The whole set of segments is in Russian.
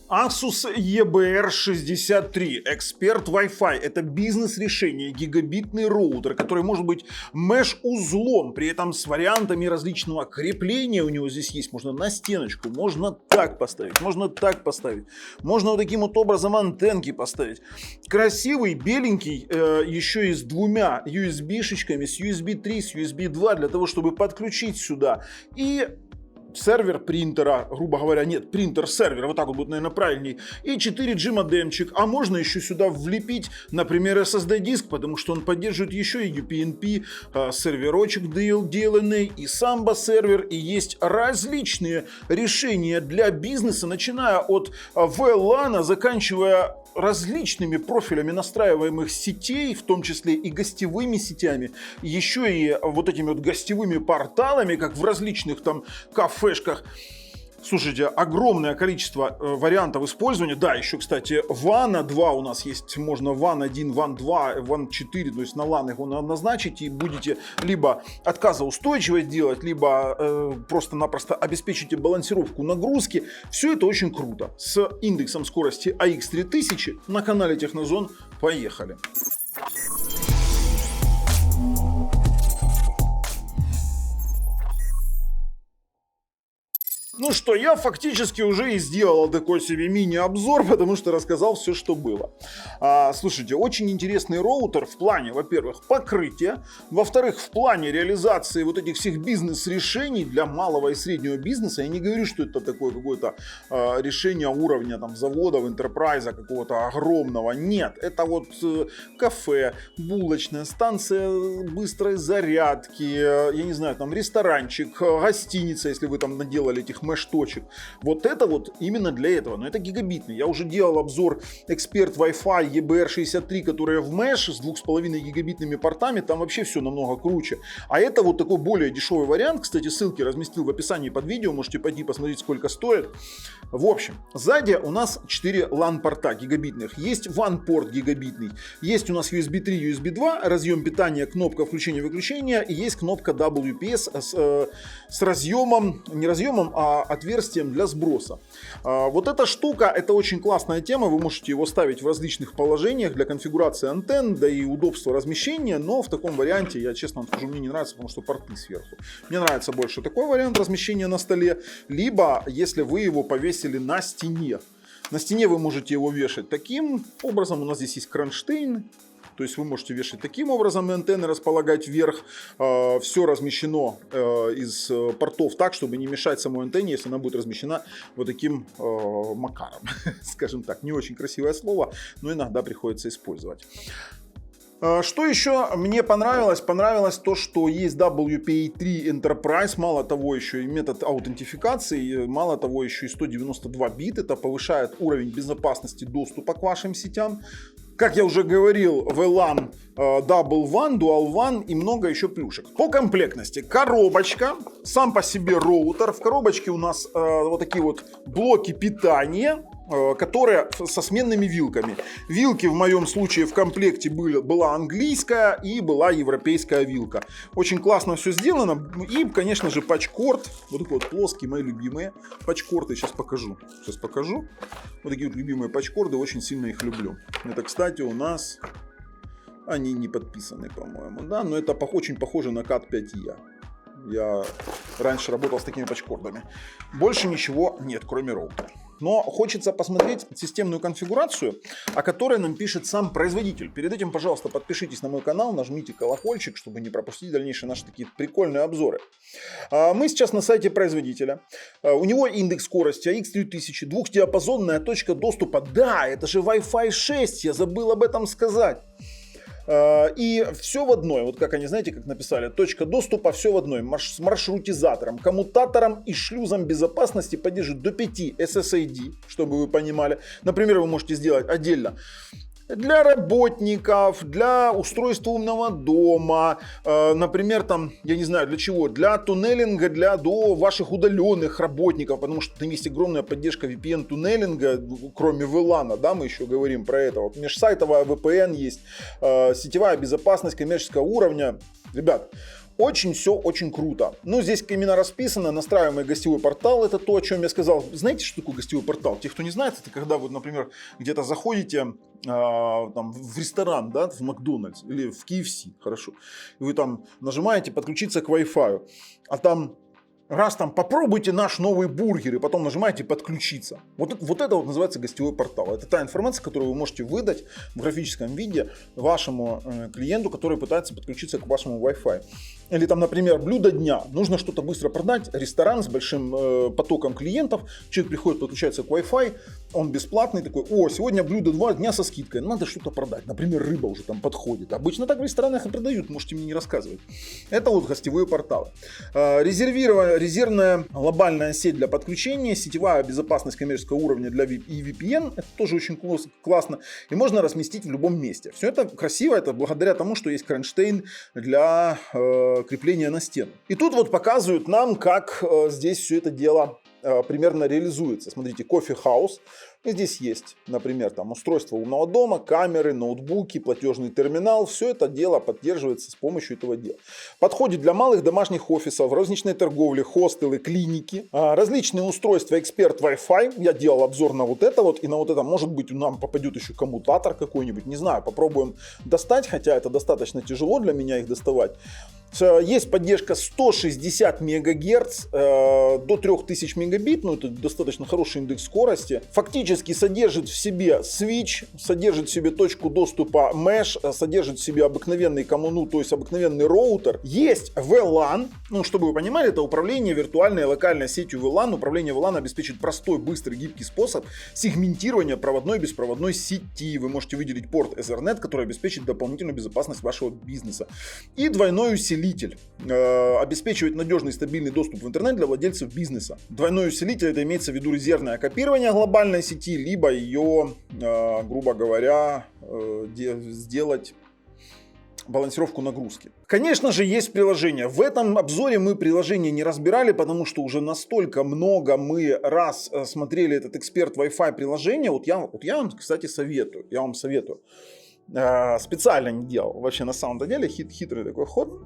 Asus EBR63 Expert Wi-Fi — это бизнес-решение, гигабитный роутер, который может быть меш-узлом, при этом с вариантами различного крепления у него здесь есть. Можно на стеночку, можно так поставить, можно так поставить, можно вот таким вот образом антенки поставить. Красивый, беленький, еще и с двумя USB-шечками, с USB 3, с USB 2, для того, чтобы подключить сюда. И сервер принтера, грубо говоря, нет, принтер-сервер, вот так вот будет, наверное, правильней, и 4G модемчик, а можно еще сюда влепить, например, SSD-диск, потому что он поддерживает еще и UPnP, серверочек DLNA, и Samba сервер, и есть различные решения для бизнеса, начиная от VLAN, заканчивая различными профилями настраиваемых сетей, в том числе и гостевыми сетями, еще и вот этими вот гостевыми порталами, как в различных там кафешках. Слушайте, огромное количество вариантов использования. Да, еще, кстати, WAN 2 у нас есть. Можно WAN 1, WAN 2, WAN 4, то есть на LAN его назначить, и будете либо отказоустойчивость делать, либо просто-напросто обеспечите балансировку нагрузки. Все это очень круто. С индексом скорости AX3000 на канале Технозон. Поехали! Ну что, я фактически уже и сделал такой себе мини-обзор, потому что рассказал все, что было. Слушайте, очень интересный роутер в плане, во-первых, покрытия, во-вторых, в плане реализации вот этих всех бизнес-решений для малого и среднего бизнеса. Я не говорю, что это такое какое-то решение уровня там заводов, энтерпрайза какого-то огромного. Нет, это вот кафе, булочная, станция быстрой зарядки, я не знаю, там ресторанчик, гостиница, если вы там наделали этих меш-точек. Вот это вот именно для этого. Но это гигабитный. Я уже делал обзор Expert Wi-Fi EBR63, которая в меш с 2,5 гигабитными портами. Там вообще все намного круче. А это вот такой более дешевый вариант. Кстати, ссылки разместил в описании под видео. Можете пойти посмотреть, сколько стоит. В общем, сзади у нас 4 LAN-порта гигабитных. Есть WAN-порт гигабитный. Есть у нас USB 3, USB 2, разъем питания, кнопка включения-выключения. И есть кнопка WPS с разъемом, не разъемом, а отверстием для сброса. Вот эта штука, это очень классная тема, вы можете его ставить в различных положениях для конфигурации антенн, да и удобства размещения, но в таком варианте, я честно вам скажу, мне не нравится, потому что порты сверху. Мне нравится больше такой вариант размещения на столе, либо если вы его повесили на стене. На стене вы можете его вешать таким образом, у нас здесь есть кронштейн. То есть вы можете вешать таким образом и антенны располагать вверх. Все размещено из портов так, чтобы не мешать самой антенне, если она будет размещена вот таким макаром. Скажем так, не очень красивое слово, но иногда приходится использовать. Что еще мне понравилось? Понравилось то, что есть WPA3 Enterprise, мало того еще и метод аутентификации, мало того еще и 192 бита, это повышает уровень безопасности доступа к вашим сетям. Как я уже говорил, VLAN, Double WAN, Dual WAN и много еще плюшек. По комплектности коробочка, сам по себе роутер. В коробочке у нас вот такие вот блоки питания, которые со сменными вилками. Вилки в моем случае в комплекте была английская и была европейская вилка. Очень классно все сделано. И, конечно же, патчкорд. Вот такой вот плоский, мои любимые патчкорды. Сейчас покажу. Вот такие вот любимые патчкорды. Очень сильно их люблю. Это, кстати, у нас... Они не подписаны, по-моему. Да, но это очень похоже на CAT 5E. Я раньше работал с такими патчкордами. Больше ничего нет, кроме роутера. Но хочется посмотреть системную конфигурацию, о которой нам пишет сам производитель. Перед этим, пожалуйста, подпишитесь на мой канал, нажмите колокольчик, чтобы не пропустить дальнейшие наши такие прикольные обзоры. Мы сейчас на сайте производителя. У него индекс скорости AX3000, двухдиапазонная точка доступа. Да, это же Wi-Fi 6, я забыл об этом сказать. И все в одной, вот как они, знаете, как написали, точка доступа, все в одной, с маршрутизатором, коммутатором и шлюзом безопасности, поддерживает до 5 SSID, чтобы вы понимали. Например, вы можете сделать отдельно для работников, для устройства умного дома, например, там, я не знаю для чего, для туннелинга, до ваших удаленных работников, потому что там есть огромная поддержка VPN-туннелинга, кроме VLAN, да, мы еще говорим про это. Вот межсайтовая VPN есть, сетевая безопасность коммерческого уровня. Ребят, Очень все очень круто. Ну, здесь именно расписано, настраиваемый гостевой портал, это то, о чем я сказал. Знаете, что такое гостевой портал? Те, кто не знает, это когда вы, например, где-то заходите там, в ресторан, да, в Макдональдс или в KFC, хорошо, и вы там нажимаете подключиться к Wi-Fi, а там раз там попробуйте наш новый бургер, и потом нажимаете подключиться. Вот это вот называется гостевой портал. Это та информация, которую вы можете выдать в графическом виде вашему клиенту, который пытается подключиться к вашему Wi-Fi. Или там, например, блюдо дня. Нужно что-то быстро продать. Ресторан с большим потоком клиентов. Человек приходит, подключается к Wi-Fi. Он бесплатный такой. О, сегодня блюдо дня со скидкой. Надо что-то продать. Например, рыба уже там подходит. Обычно так в ресторанах и продают. Можете мне не рассказывать. Это вот гостевые порталы. Резервная глобальная сеть для подключения. Сетевая безопасность коммерческого уровня для VPN. Это тоже очень классно. И можно разместить в любом месте. Все это красиво. Это благодаря тому, что есть кронштейн для крепления на стену. И тут вот показывают нам, как здесь все это дело примерно реализуется. Смотрите, кофе-хаус. И здесь есть, например, там устройство умного дома, камеры, ноутбуки, платежный терминал. Все это дело поддерживается с помощью этого дела. Подходит для малых домашних офисов, розничной торговли, хостелы, клиники, различные устройства, эксперт Wi-Fi. Я делал обзор на вот это вот и на вот это. Может быть, нам попадет еще коммутатор какой-нибудь. Не знаю, попробуем достать, хотя это достаточно тяжело для меня их доставать. Есть поддержка 160 МГц до 3000 мегабит, ну это достаточно хороший индекс скорости. Фактически содержит в себе switch, содержит в себе точку доступа Mesh, содержит в себе обыкновенный то есть обыкновенный роутер. Есть VLAN, ну чтобы вы понимали, это управление виртуальной локальной сетью VLAN. Управление VLAN обеспечит простой, быстрый, гибкий способ сегментирования проводной и беспроводной сети. Вы можете выделить порт Ethernet, который обеспечит дополнительную безопасность вашего бизнеса. И двойной усилитель. Обеспечивает надежный и стабильный доступ в интернет для владельцев бизнеса. Двойной усилитель — это имеется в виду резервное копирование глобальной сети, либо ее, грубо говоря, сделать балансировку нагрузки. Конечно же, есть приложение. В этом обзоре мы приложение не разбирали, потому что уже настолько много мы раз смотрели этот эксперт Wi-Fi приложение. Вот я вам, кстати, советую. Я вам советую. Специально не делал. Вообще, на самом-то деле, хитрый такой ход.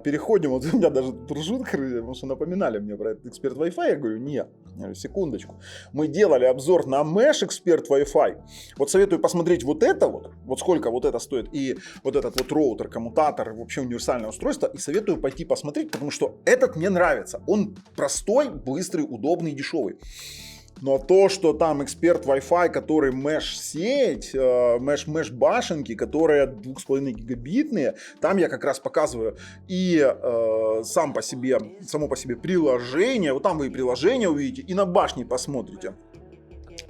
Переходим, вот у меня даже ржут, потому что напоминали мне про этот эксперт Wi-Fi. Я говорю, нет, секундочку. Мы делали обзор на Mesh эксперт Wi-Fi. Вот советую посмотреть вот это вот сколько вот это стоит, и вот этот вот роутер, коммутатор, вообще универсальное устройство. И советую пойти посмотреть, потому что этот мне нравится. Он простой, быстрый, удобный и дешевый. Но то, что там эксперт Wi-Fi, который mesh-сеть, mesh-башенки, которые 2,5 гигабитные, там я как раз показываю и само по себе приложение, вот там вы и приложение увидите, и на башне посмотрите.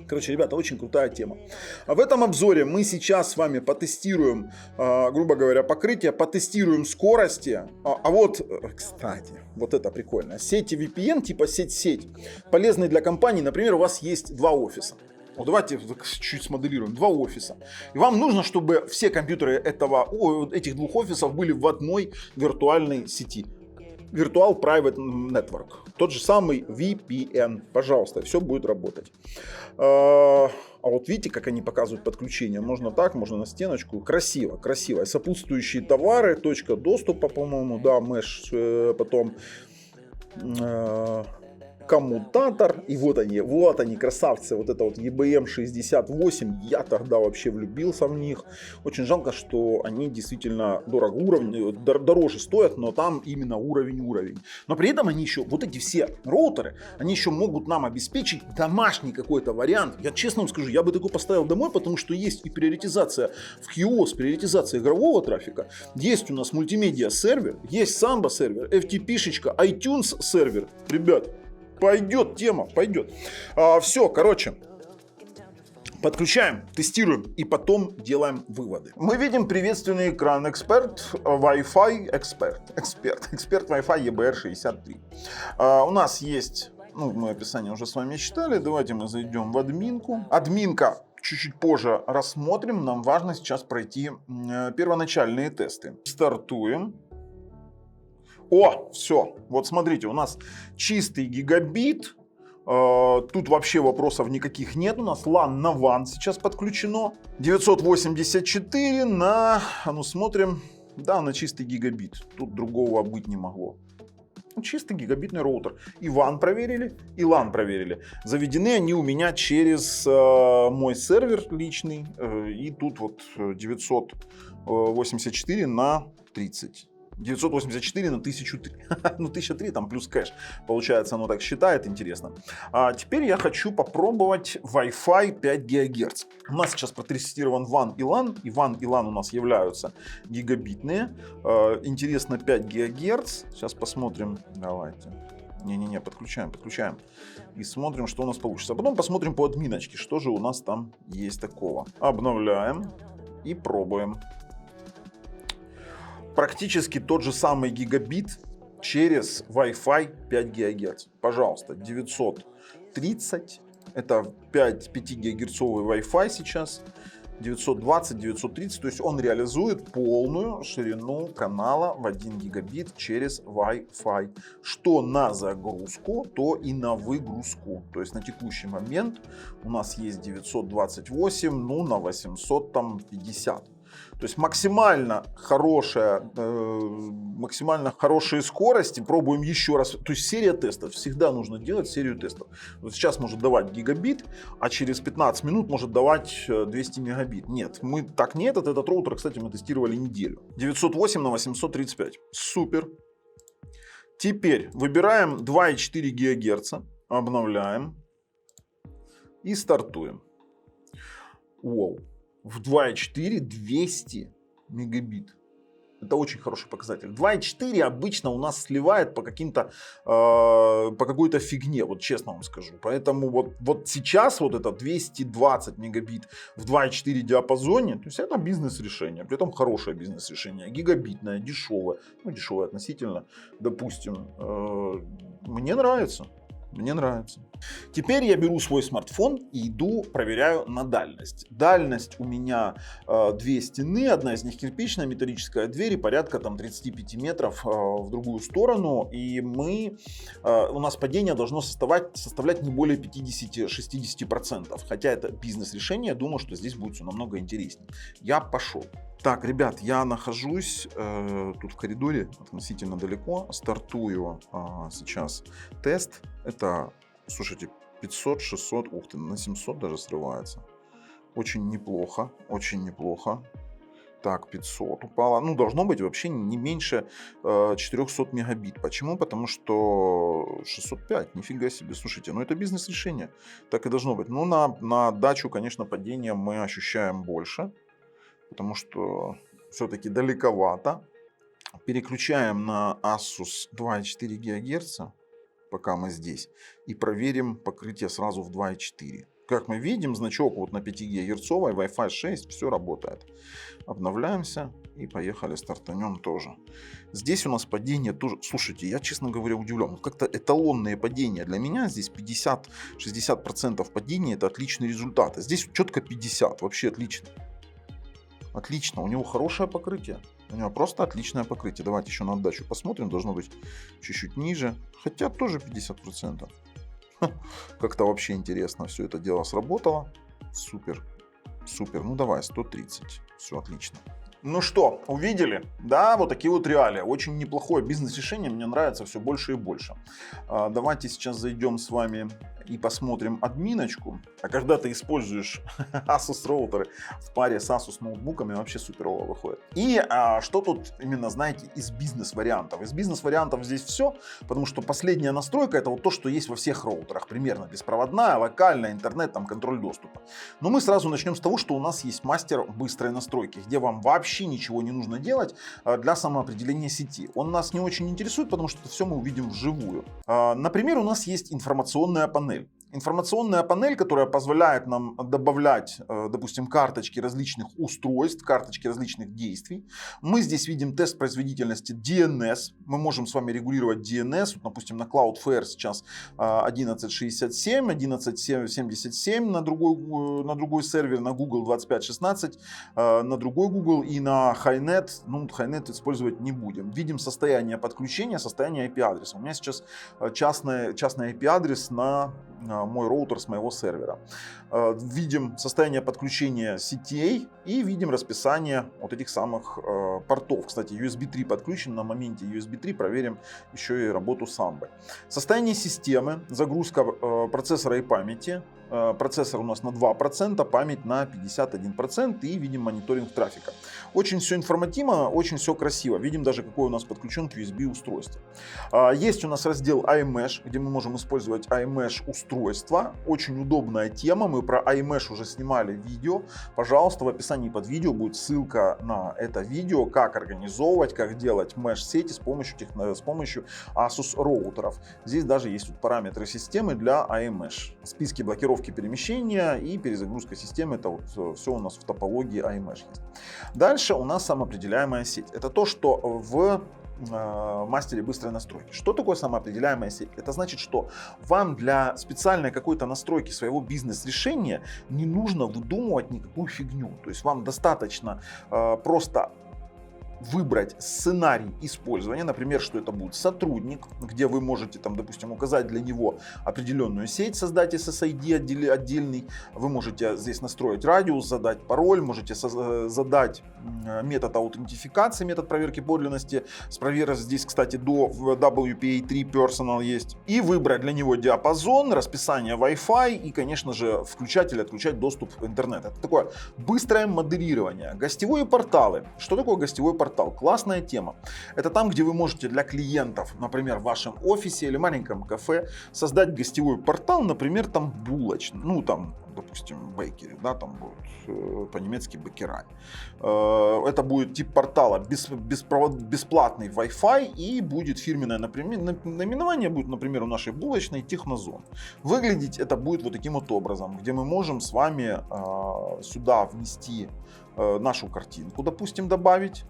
Короче, ребята, очень крутая тема. В этом обзоре мы сейчас с вами потестируем, грубо говоря, покрытие, потестируем скорости. А вот, кстати, вот это прикольно. Сети VPN, типа сеть-сеть, полезные для компании. Например, у вас есть два офиса. Вот давайте чуть смоделируем. Два офиса. И вам нужно, чтобы все компьютеры этих двух офисов были в одной виртуальной сети. Virtual Private Network. Тот же самый VPN. Пожалуйста, все будет работать. А вот видите, как они показывают подключение. Можно так, можно на стеночку. Красиво, красиво. Сопутствующие товары, точка доступа, по-моему, да, Mesh, потом коммутатор. И вот они, красавцы. Вот это вот EBM68. Я тогда вообще влюбился в них. Очень жалко, что они действительно дороже стоят, но там именно уровень. Но при этом они еще, вот эти все роутеры, они еще могут нам обеспечить домашний какой-то вариант. Я честно вам скажу, я бы такой поставил домой, потому что есть и приоритизация в QoS, приоритизация игрового трафика. Есть у нас мультимедиа сервер, есть Samba сервер, FTP-шечка, iTunes сервер. Ребят, пойдет тема, пойдет. Все, короче, подключаем, тестируем и потом делаем выводы. Мы видим приветственный экран эксперт Wi-Fi эксперт Wi-Fi EBR63. У нас есть, мы описание уже с вами читали. Давайте мы зайдем в админку. Админка чуть-чуть позже рассмотрим. Нам важно сейчас пройти первоначальные тесты. Стартуем. О, все. Вот смотрите, у нас чистый гигабит. Тут вообще вопросов никаких нет. У нас LAN на WAN сейчас подключено. 984 на... смотрим. Да, на чистый гигабит. Тут другого быть не могло. Чистый гигабитный роутер. И WAN проверили, и LAN проверили. Заведены они у меня через мой сервер личный. И тут вот 984 на 30. 984 на 1003. Ну, 1003 там плюс кэш. Получается, оно так считает, интересно. А теперь я хочу попробовать Wi-Fi 5 ГГц. У нас сейчас протестирован WAN и LAN. И WAN и LAN у нас являются гигабитные. Интересно, 5 ГГц. Сейчас посмотрим. Давайте. Не-не-не, подключаем. И смотрим, что у нас получится. А потом посмотрим по админочке, что же у нас там есть такого. Обновляем и пробуем. Практически тот же самый гигабит через Wi-Fi 5 ГГц. Пожалуйста, 930. Это 5 гигагерцовый Wi-Fi сейчас. 920, 930. То есть он реализует полную ширину канала в 1 гигабит через Wi-Fi. Что на загрузку, то и на выгрузку. То есть на текущий момент у нас есть 928, ну на 850. То есть максимально хорошие скорости. Пробуем еще раз. То есть серия тестов. Всегда нужно делать серию тестов. Вот сейчас может давать гигабит, а через 15 минут может давать 200 мегабит. Нет, мы так не этот роутер, кстати, мы тестировали неделю. 908 на 835. Супер. Теперь выбираем 2,4 ГГц. Обновляем. И стартуем. Вау. В 2.4 200 мегабит. Это очень хороший показатель. 2.4 обычно у нас сливает по какой-то фигне, вот честно вам скажу. Поэтому вот сейчас вот это 220 мегабит в 2.4 диапазоне, то есть это бизнес-решение. При этом хорошее бизнес-решение. Гигабитное, дешевое. Ну, дешевое относительно, допустим. Мне нравится. Мне нравится. Теперь я беру свой смартфон и иду, проверяю на дальность. Дальность у меня 2 стены, одна из них кирпичная, металлическая дверь и порядка там 35 метров в другую сторону. И у нас падение должно составлять не более 50-60%. Хотя это бизнес-решение, я думаю, что здесь будет все намного интереснее. Я пошел. Так, ребят, я нахожусь тут в коридоре относительно далеко. Стартую сейчас тест. Это, слушайте, 500, 600, ух ты, на 700 даже срывается. Очень неплохо, очень неплохо. Так, 500 упало. Ну, должно быть вообще не меньше 400 мегабит. Почему? Потому что 605, нифига себе. Слушайте, ну это бизнес-решение. Так и должно быть. Ну, на дачу, конечно, падение мы ощущаем больше. Потому что все-таки далековато. Переключаем на Asus 2,4 ГГц, пока мы здесь. И проверим покрытие сразу в 2,4. Как мы видим, значок вот на 5 ГГц, Wi-Fi 6, все работает. Обновляемся и поехали, стартанем тоже. Здесь у нас падение тоже. Слушайте, я, честно говоря, удивлен. Как-то эталонные падения для меня. Здесь 50-60% падения, это отличный результат. Здесь четко 50, вообще отлично. Отлично, у него хорошее покрытие. У него просто отличное покрытие. Давайте еще на отдачу посмотрим. Должно быть чуть-чуть ниже. Хотя тоже 50%. Как-то вообще интересно все это дело сработало. Супер. Супер. Ну давай, 130. Все отлично. Ну что, увидели? Да, вот такие вот реалии. Очень неплохое бизнес-решение. Мне нравится все больше и больше. Давайте сейчас зайдем с вами и посмотрим админочку. А когда ты используешь Asus роутеры в паре с Asus ноутбуками, вообще суперово выходит. И что тут именно, знаете, из бизнес-вариантов? Из бизнес-вариантов здесь все, потому что последняя настройка — это вот то, что есть во всех роутерах. Примерно беспроводная, локальная, интернет, там контроль доступа. Но мы сразу начнем с того, что у нас есть мастер быстрой настройки, где вам вообще ничего не нужно делать для самоопределения сети. Он нас не очень интересует, потому что это все мы увидим вживую. Например, у нас есть информационная панель. Информационная панель, которая позволяет нам добавлять, допустим, карточки различных устройств, карточки различных действий. Мы здесь видим тест производительности DNS. Мы можем с вами регулировать DNS. Вот, допустим, на Cloudflare сейчас 11.67, 11.77 на другой сервер, на Google 25.16, на другой Google и на HiNet. Ну, HiNet использовать не будем. Видим состояние подключения, состояние IP-адреса. У меня сейчас частный IP-адрес на мой роутер с моего сервера. Видим состояние подключения сетей и видим расписание вот этих самых портов. Кстати, USB 3 подключен. На моменте USB 3 проверим еще и работу самбы. Состояние системы, загрузка процессора и памяти. Процессор у нас на 2%, память на 51% и видим мониторинг трафика. Очень все информативно, очень все красиво. Видим даже, какой у нас подключен к USB устройство. Есть у нас раздел iMesh, где мы можем использовать iMesh устройство. Очень удобная тема. Мы про iMesh уже снимали видео. Пожалуйста, в описании под видео будет ссылка на это видео, как организовывать, как делать mesh-сети с помощью Asus роутеров. Здесь даже есть вот параметры системы для iMesh. Списки блокировки перемещения и перезагрузка системы. Это вот все у нас в топологии iMesh есть. Дальше у нас самоопределяемая сеть. Это то, что в мастере быстрой настройки. Что такое самоопределяемая сеть? Это значит, что вам для специальной какой-то настройки своего бизнес-решения не нужно выдумывать никакую фигню. То есть вам достаточно просто выбрать сценарий использования, например, что это будет сотрудник, где вы можете, там, допустим, указать для него определенную сеть, создать SSID отдельный, вы можете здесь настроить радиус, задать пароль, можете задать метод аутентификации, метод проверки подлинности, здесь, кстати, до WPA3 Personal есть, и выбрать для него диапазон, расписание Wi-Fi и, конечно же, включать или отключать доступ в интернет. Это такое быстрое модерирование. Гостевые порталы. Что такое гостевой портал? Классная тема. Это там, где вы можете для клиентов, например, в вашем офисе или маленьком кафе, создать гостевой портал, например, там булочный, ну там, допустим, бейкери, да, там будет по-немецки бекерай. Это будет тип портала бесплатный Wi-Fi и будет фирменное наименование, будет, например, у нашей булочной Технозон. Выглядеть это будет вот таким вот образом, где мы можем с вами сюда внести нашу картинку, допустим, добавить.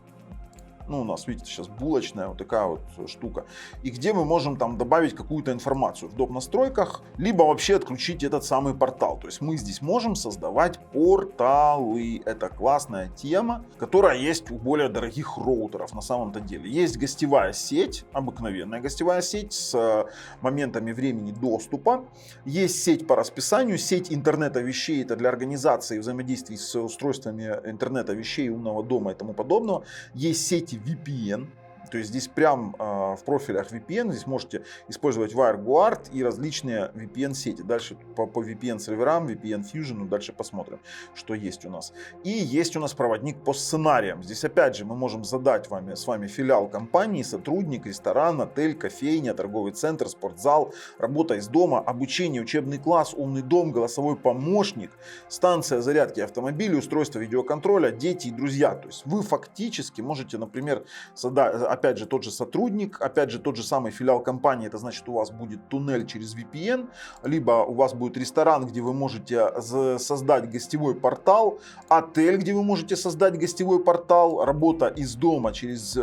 Ну, у нас, видите, сейчас булочная вот такая вот штука. И где мы можем там добавить какую-то информацию в доп. Настройках, либо вообще отключить этот самый портал. То есть мы здесь можем создавать порталы. Это классная тема, которая есть у более дорогих роутеров на самом-то деле. Есть гостевая сеть, обыкновенная гостевая сеть с моментами времени доступа. Есть сеть по расписанию, сеть интернета вещей. Это для организации взаимодействий с устройствами интернета вещей, умного дома и тому подобного. Есть сети VPN, то есть здесь прям в профилях VPN здесь можете использовать WireGuard и различные VPN-сети. Дальше по VPN-серверам, VPN Fusion, дальше посмотрим, что есть у нас. И есть у нас проводник по сценариям. Здесь опять же мы можем задать с вами филиал компании, сотрудник, ресторан, отель, кофейня, торговый центр, спортзал, работа из дома, обучение, учебный класс, умный дом, голосовой помощник, станция зарядки автомобиля, устройство видеоконтроля, дети и друзья. То есть вы фактически можете, например, задать, опять же, тот же сотрудник, опять же, тот же самый филиал компании, это значит, у вас будет туннель через VPN, либо у вас будет ресторан, где вы можете создать гостевой портал, отель, где вы можете создать гостевой портал, работа из дома через,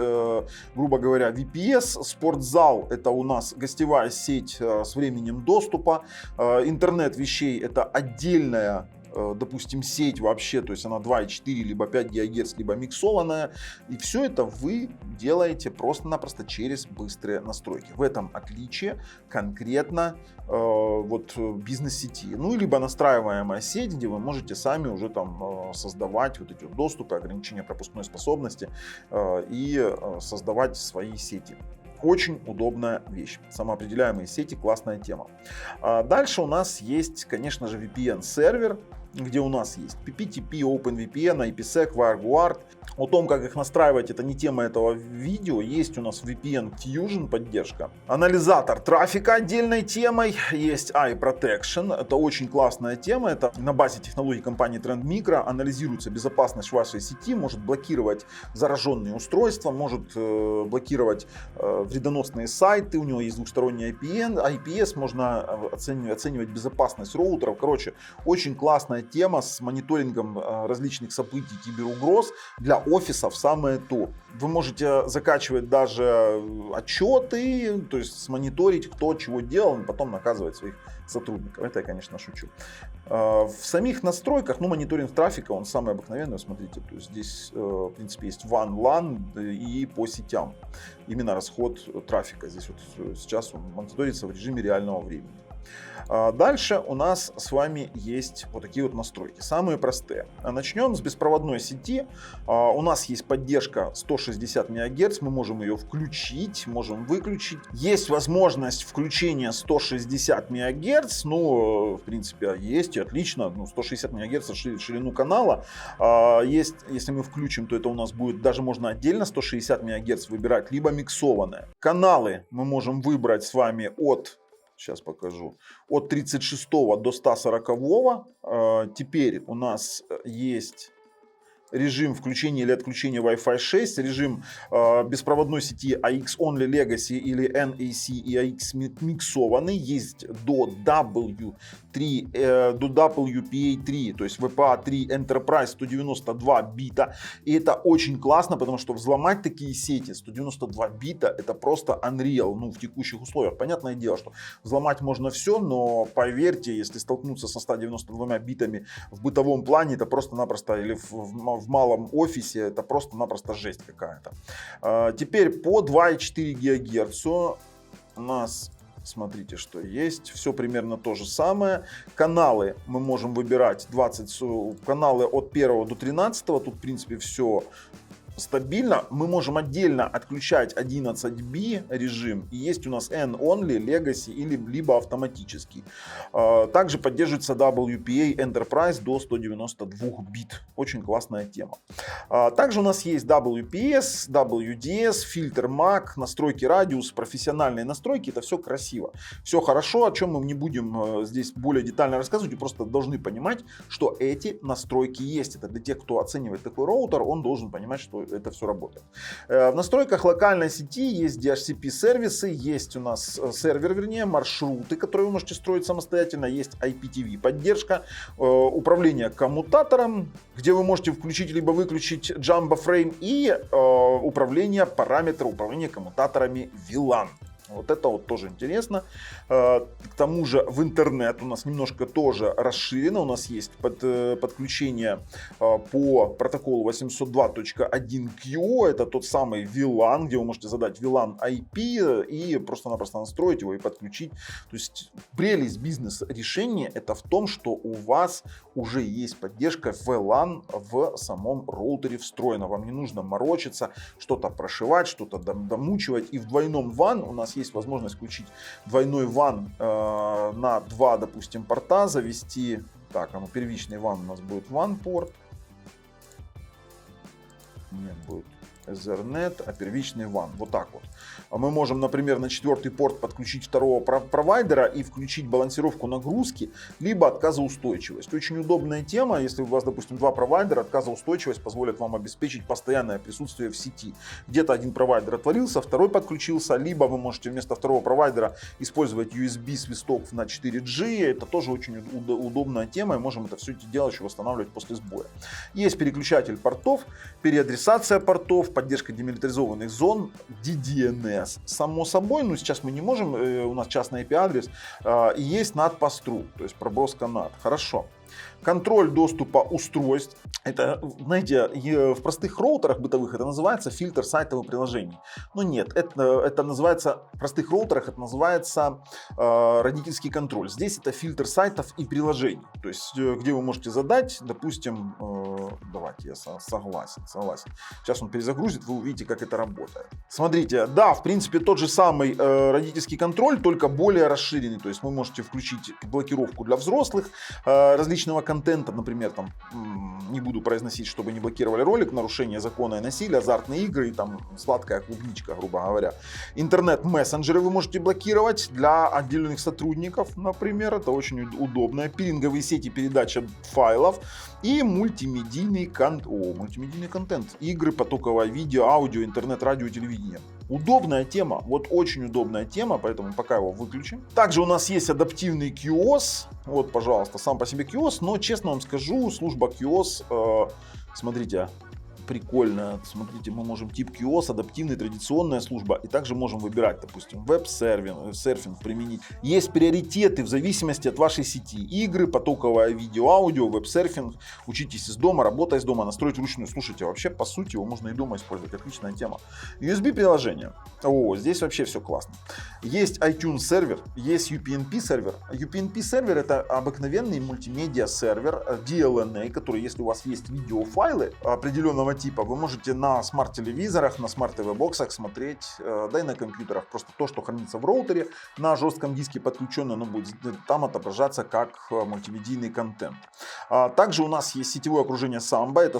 грубо говоря, VPS, спортзал, это у нас гостевая сеть с временем доступа, интернет вещей, это отдельная, допустим, сеть вообще, то есть она 2,4 либо 5 ГГц, либо миксованная, и все это вы делаете просто-напросто через быстрые настройки. В этом отличие конкретно вот бизнес-сети, ну либо настраиваемая сеть, где вы можете сами уже там создавать вот эти доступы, ограничения пропускной способности и создавать свои сети. Очень удобная вещь. Самоопределяемые сети, классная тема. Дальше у нас есть, конечно же, VPN-сервер, где у нас есть PPTP, OpenVPN, IPsec, WireGuard. О том, как их настраивать, это не тема этого видео. Есть у нас VPN Fusion поддержка. Анализатор трафика отдельной темой. Есть iProtection. Это очень классная тема. Это на базе технологий компании Trend Micro. Анализируется безопасность вашей сети. Может блокировать зараженные устройства. Может блокировать вредоносные сайты. У него есть двухсторонний IPS. Можно оценивать безопасность роутеров. Короче, очень классная тема с мониторингом различных событий, киберугроз для офисов самое то. Вы можете закачивать даже отчеты, то есть смониторить, кто чего делал, и потом наказывать своих сотрудников. Это я, конечно, шучу. В самих настройках, мониторинг трафика, он самый обыкновенный, смотрите, то есть здесь, в принципе, есть WAN, LAN и по сетям. Именно расход трафика. Здесь вот сейчас он мониторится в режиме реального времени. Дальше у нас с вами есть вот такие вот настройки, самые простые. Начнем с беспроводной сети. У нас есть поддержка 160 МГц, мы можем ее включить, можем выключить. Есть возможность включения 160 МГц, ну, в принципе, есть и отлично. 160 МГц ширину канала. Есть, если мы включим, то это у нас будет, даже можно отдельно 160 МГц выбирать, либо миксованные. Каналы мы можем выбрать с вами сейчас покажу. От 36 до 140. Теперь у нас есть режим включения или отключения Wi-Fi 6, режим беспроводной сети AX Only Legacy или NAC и AX миксованный, есть до WPA3, то есть WPA3 Enterprise 192 бита. И это очень классно, потому что взломать такие сети 192 бита это просто unreal, в текущих условиях. Понятное дело, что взломать можно все, но поверьте, если столкнуться со 192 битами в бытовом плане, это просто-напросто, или в малом офисе, это просто-напросто жесть какая-то. Теперь по 2,4 ГГц у нас, смотрите, что есть. Все примерно то же самое. Каналы мы можем выбирать 20, каналы от 1 до 13. Тут, в принципе, все стабильно. Мы можем отдельно отключать 11B режим. И есть у нас N-Only, Legacy или либо автоматический. Также поддерживается WPA Enterprise до 192 бит. Очень классная тема. Также у нас есть WPS, WDS, фильтр MAC, настройки радиус, профессиональные настройки. Это все красиво. Все хорошо, о чем мы не будем здесь более детально рассказывать. Вы просто должны понимать, что эти настройки есть. Это для тех, кто оценивает такой роутер, он должен понимать, что это все работает. В настройках локальной сети есть DHCP-сервисы, есть у нас сервер, маршруты, которые вы можете строить самостоятельно, есть IPTV поддержка, управление коммутатором, где вы можете включить либо выключить Jumbo Frame, и управление управления коммутаторами VLAN. Вот это вот тоже интересно. К тому же в интернет у нас немножко тоже расширено. У нас есть подключение по протоколу 802.1q. Это тот самый VLAN, где вы можете задать VLAN IP и просто-напросто настроить его и подключить. То есть прелесть бизнес-решения это в том, что у вас уже есть поддержка VLAN в самом роутере встроена. Вам не нужно морочиться, что-то прошивать, что-то домучивать. И в двойном WAN у нас есть возможность включить двойной WAN на 2, допустим, порта, завести. Так, первичный WAN у нас будет WAN порт. Нет, будет Ethernet, а первичный WAN. Вот так вот. Мы можем, например, на 4-й порт подключить второго провайдера и включить балансировку нагрузки, либо отказоустойчивость. Очень удобная тема, если у вас, допустим, 2 провайдера, отказоустойчивость позволит вам обеспечить постоянное присутствие в сети. Где-то один провайдер отвалился, второй подключился, либо вы можете вместо второго провайдера использовать USB свисток на 4G. Это тоже очень удобная тема, и можем это все делать и восстанавливать после сбоя. Есть переключатель портов, переадресация портов, поддержка демилитаризованных зон, DDNS. Само собой, но сейчас мы не можем, у нас частный IP-адрес, и есть NAT pass-through, то есть проброска NAT. Хорошо. Контроль доступа устройств. Это, знаете, в простых роутерах бытовых это называется фильтр сайтов и приложений. Но нет, это называется, в простых роутерах это называется родительский контроль. Здесь это фильтр сайтов и приложений. То есть, где вы можете задать, допустим, давайте, я согласен. Сейчас он перезагрузит, вы увидите, как это работает. Смотрите, да, в принципе, тот же самый родительский контроль, только более расширенный. То есть, вы можете включить блокировку для взрослых, различного контента, например, там, не буду произносить, чтобы не блокировали ролик, нарушение закона и насилия, азартные игры и там сладкая клубничка, грубо говоря. Интернет-мессенджеры вы можете блокировать для отдельных сотрудников, например, это очень удобно. Пиринговые сети, передача файлов и мультимедийный контент. Игры, потоковое видео, аудио, интернет, радио, телевидение. Удобная тема, вот очень удобная тема, поэтому пока его выключим. Также у нас есть адаптивный QoS. Вот, пожалуйста, сам по себе QoS, но честно вам скажу, служба QoS, смотрите, прикольно. Смотрите, мы можем тип QoS, адаптивная, традиционная служба. И также можем выбирать, допустим, веб-серфинг применить. Есть приоритеты в зависимости от вашей сети. Игры, потоковое видео, аудио, веб-серфинг. Учитесь из дома, работая из дома, настроить вручную. Слушайте, вообще, по сути, его можно и дома использовать. Отличная тема. USB-приложение. О, здесь вообще все классно. Есть iTunes сервер, есть UPnP сервер. UPnP сервер — это обыкновенный мультимедиа сервер DLNA, который, если у вас есть видеофайлы определенного типа, вы можете на смарт-телевизорах, на смарт-ТВ-боксах смотреть, да и на компьютерах. Просто то, что хранится в роутере, на жестком диске подключено, оно будет там отображаться как мультимедийный контент. Также у нас есть сетевое окружение Samba, это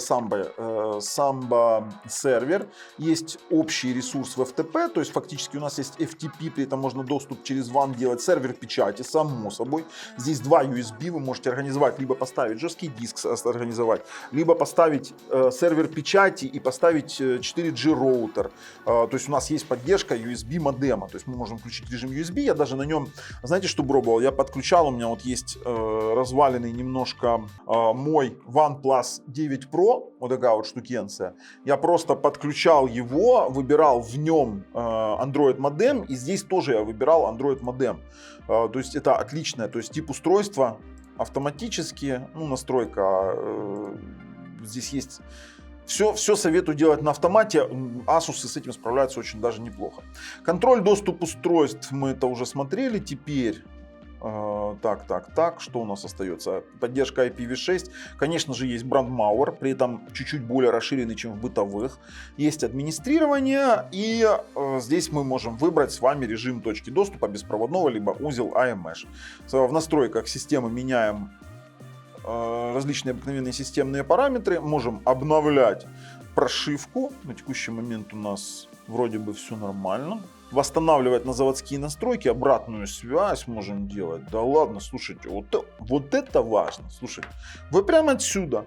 Samba сервер. Есть общий ресурс в FTP, то есть фактически у нас есть FTP, при этом можно доступ через WAN делать, сервер печати, само собой. Здесь два USB, вы можете организовать, либо поставить жесткий диск, организовать, либо поставить сервер печати и поставить 4G роутер. То есть у нас есть поддержка USB модема, то есть мы можем включить режим USB. Я даже на нем, знаете, что пробовал? Я подключал, у меня вот есть разваленный немножко мой OnePlus 9 Pro, вот такая вот штукенция. Я просто подключал его, выбирал в нем Android модем, и здесь тоже я выбирал Android модем. То есть это отличное, то есть тип устройства автоматически, ну, настройка, здесь есть. Все советую делать на автомате. Asus с этим справляются очень даже неплохо. Контроль доступ устройств мы это уже смотрели. Теперь так, что у нас остается? Поддержка IPv6. Конечно же, есть брандмауэр, при этом чуть-чуть более расширенный, чем в бытовых. Есть администрирование, и здесь мы можем выбрать с вами режим точки доступа беспроводного, либо узел iMesh. В настройках системы меняем различные обыкновенные системные параметры, можем обновлять прошивку. На текущий момент у нас вроде бы все нормально. Восстанавливать на заводские настройки, обратную связь можем делать. Да ладно, слушайте, вот это важно. Слушайте, вы прямо отсюда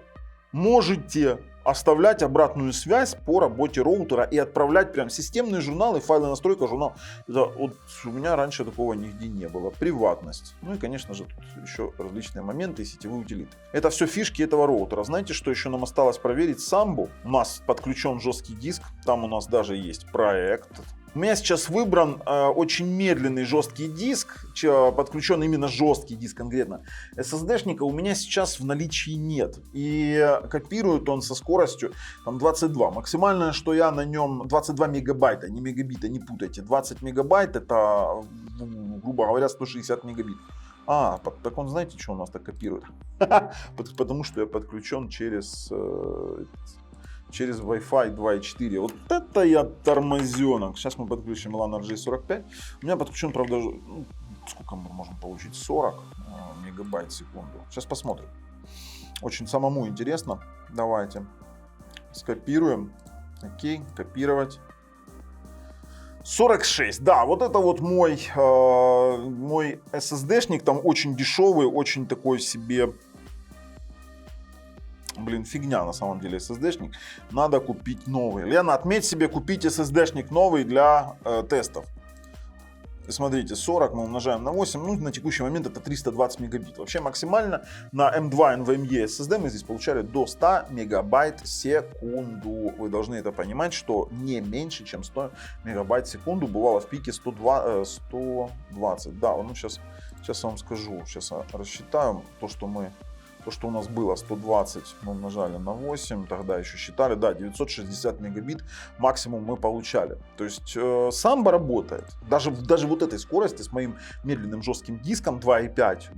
можете оставлять обратную связь по работе роутера и отправлять прям системные журналы, файлы настройка журнал. Это вот у меня раньше такого нигде не было. Приватность. Ну и, конечно же, тут еще различные моменты и сетевые утилиты. Это все фишки этого роутера. Знаете, что еще нам осталось проверить? Самбу. У нас подключен жесткий диск. Там у нас даже есть проект. У меня сейчас выбран очень медленный жесткий диск, подключен именно жесткий диск конкретно. SSD-шника у меня сейчас в наличии нет. И копирует он со скоростью там, 22. Максимальное, что я на нем, 22 мегабайта, не мегабита, не путайте. 20 мегабайт это, грубо говоря, 160 мегабит. Так он, знаете, что у нас так копирует? Потому что я подключен через Wi-Fi 2.4. Вот это я тормозенок. Сейчас мы подключим LAN RJ45. У меня подключен, правда, сколько мы можем получить? 40 мегабайт в секунду. Сейчас посмотрим. Очень самому интересно. Давайте скопируем. Окей, копировать. 46, да, вот это вот мой SSD-шник. Там очень дешевый, очень такой себе... Блин, фигня на самом деле SSD-шник. Надо купить новый. Лена, отметь себе купить SSD-шник новый для тестов. Смотрите, 40 мы умножаем на 8. Ну, на текущий момент это 320 мегабит. Вообще максимально на M2 NVMe SSD мы здесь получали до 100 мегабайт в секунду. Вы должны это понимать, что не меньше, чем 100 мегабайт в секунду. Бывало в пике 120. Да, ну сейчас я вам скажу. Сейчас рассчитаю то, что у нас было 120, мы умножали на 8, тогда еще считали, да, 960 мегабит максимум мы получали. То есть Samba работает. Даже вот этой скорости с моим медленным жестким диском 2.5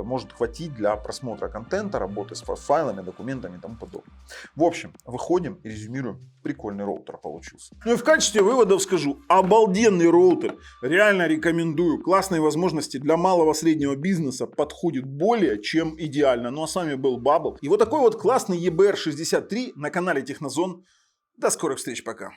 может хватить для просмотра контента, работы с файлами, документами и тому подобное. В общем, выходим и резюмируем. Прикольный роутер получился. Ну и в качестве выводов скажу, обалденный роутер. Реально рекомендую. Классные возможности для малого среднего бизнеса, подходит более чем идеально. Ну а с вами был Bubble. И вот такой вот классный EBR63 на канале Технозон. До скорых встреч, пока.